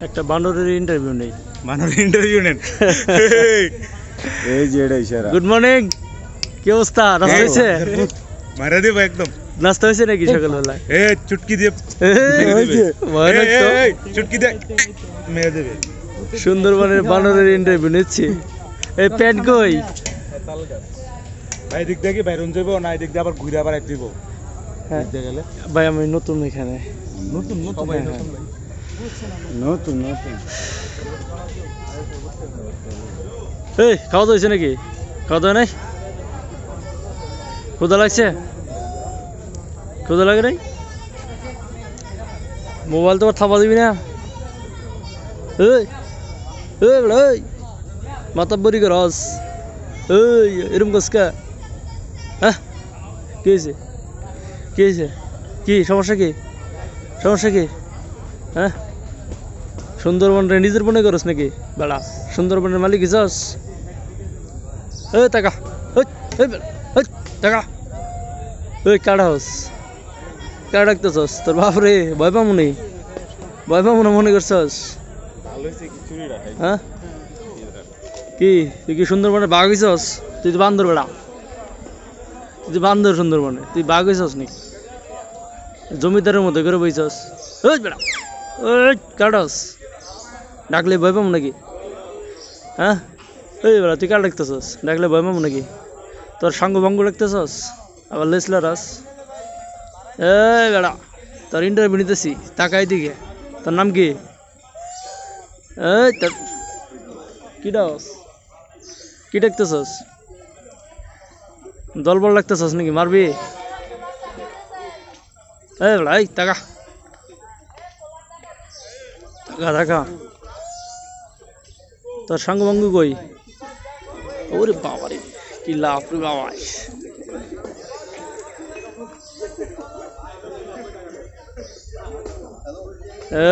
একটা বানরের ইন্টারভিউ নেই। বানরের ইন্টারভিউ নেন। এই যে এটা ইশারা। গুড মর্নিং, কি অবস্থা? নাস্তা হয়েছে? মারা দিব একদম। নাস্তা হয়েছে নাকি সকালবেলায়? এ চুটকি দিয়ে ভয় লাগতো। চুটকি দিয়ে মেরে দেবে। সুন্দরবনের বানরের ইন্টারভিউ নিচ্ছি। এই প্যান্ট কই? ভাই দিক দেখি বাইরন যাবো না, দিক দিয়ে আবার ঘুরে আবার এক দিব। হ্যাঁ দেখতে গেলে ভাই আমি নতুন এখানে। নতুন নতুন হ্যাঁ, হ্যাঁ। নতুন নতুন। এই খাওয়া দাওয়া হয়েছে নাকি? খাওয়া দাওয়া নাই? ক্ষুধা লাগছে? ক্ষুধা লাগে নাই? মোবাইল তো থাপা দিবি না? এই এই বেটা এই মাথা বরি করস, এই এরম কসকা? হ্যাঁ কি হয়েছে? কি হয়েছে? কি সমস্যা? কি সমস্যা? কি হ্যাঁ? সুন্দরবনটা নিজের মনে করস নাকি বেড়া? সুন্দরবনের মালিক হিসাস? এই টাকা টাকা ওই কাড়া হস, কাড়া ডাকতেছস? তোর বাপরে ভয় পাবো নেই? ভয় পাবো না মনে করছস? হ্যাঁ কি তুই কি সুন্দরবনে বাঘ হইছস? তুই তো বান্দর বেড়া, তুই তো বান্দর। সুন্দরবনে তুই বাঘ হইছস নি? জমিদারের মতো করে বইছস? ওই বেড়া ওই কাটাস ডাকলে ভয় পাবো নাকি? হ্যাঁ এই বেড়া তুই কার ডাকতেছস? ডাকলে ভয় পাবো নাকি? তোর সাঙ্গ ভঙ্গ ডাকতেছস আবার লেসলা রাস? এই বেড়া তোর ইন্টারভিউ নিতেছি, তাকাই দিকে। তোর নাম কি? এই তোর কি ডাকস? কি ডাকতেছস? দলবল ডাকতেছস নাকি? মারবি? এই বেড়া এই টাকা টাকা টাকা। তোর সাঙ্গ ভঙ্গ কই? ওরে বাবারে কি লাভ রে বাবা!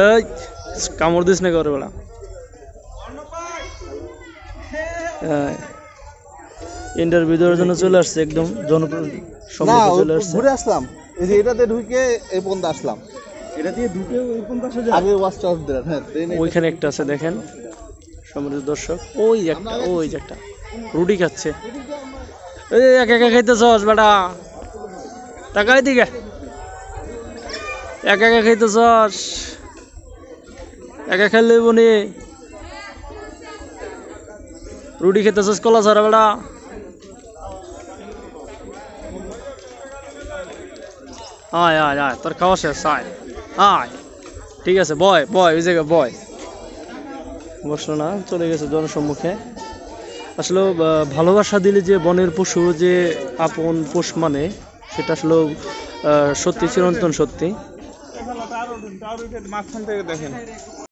এই কামড় দিস না করে বেড়া। ইন্টারভিউ দেওয়ার জন্য চলে আসছে, একদম জনসম্মুখে চলে আসছে। ঘুরে আসলাম, এই যে এটাতে ঢুকে এই পর্যন্ত আসলাম। এটা দিয়ে ঢুকে ওই পর্যন্ত আসা যায়। আগে ওয়াচ টাওয়ার দিলেন। হ্যাঁ ওইখানে একটা আছে দেখেন সম্মানিত দর্শক, ওই যে একটা, ওই যে একটা রুটি খাচ্ছে। এই একা একা খাইতেছস বেটা? তাকাই দিকে একা একা খাইতেছস? একা খাইলে বনি রুটি খেতেছস কলা ছাড়া বেটা? আয় আয় আয় তোর খাওয়া শেষ, আয় আয়। ঠিক আছে বয় বয়, ওই জায়গায় বয়। বসলো না, চলে গেছে জনসম্মুখে। আসলে ভালোবাসা দিলে যে বনের পশু যে আপন পোষ মানে, সেটা আসলে সত্যি, চিরন্তন সত্যি। মাঝখান থেকে দেখেন।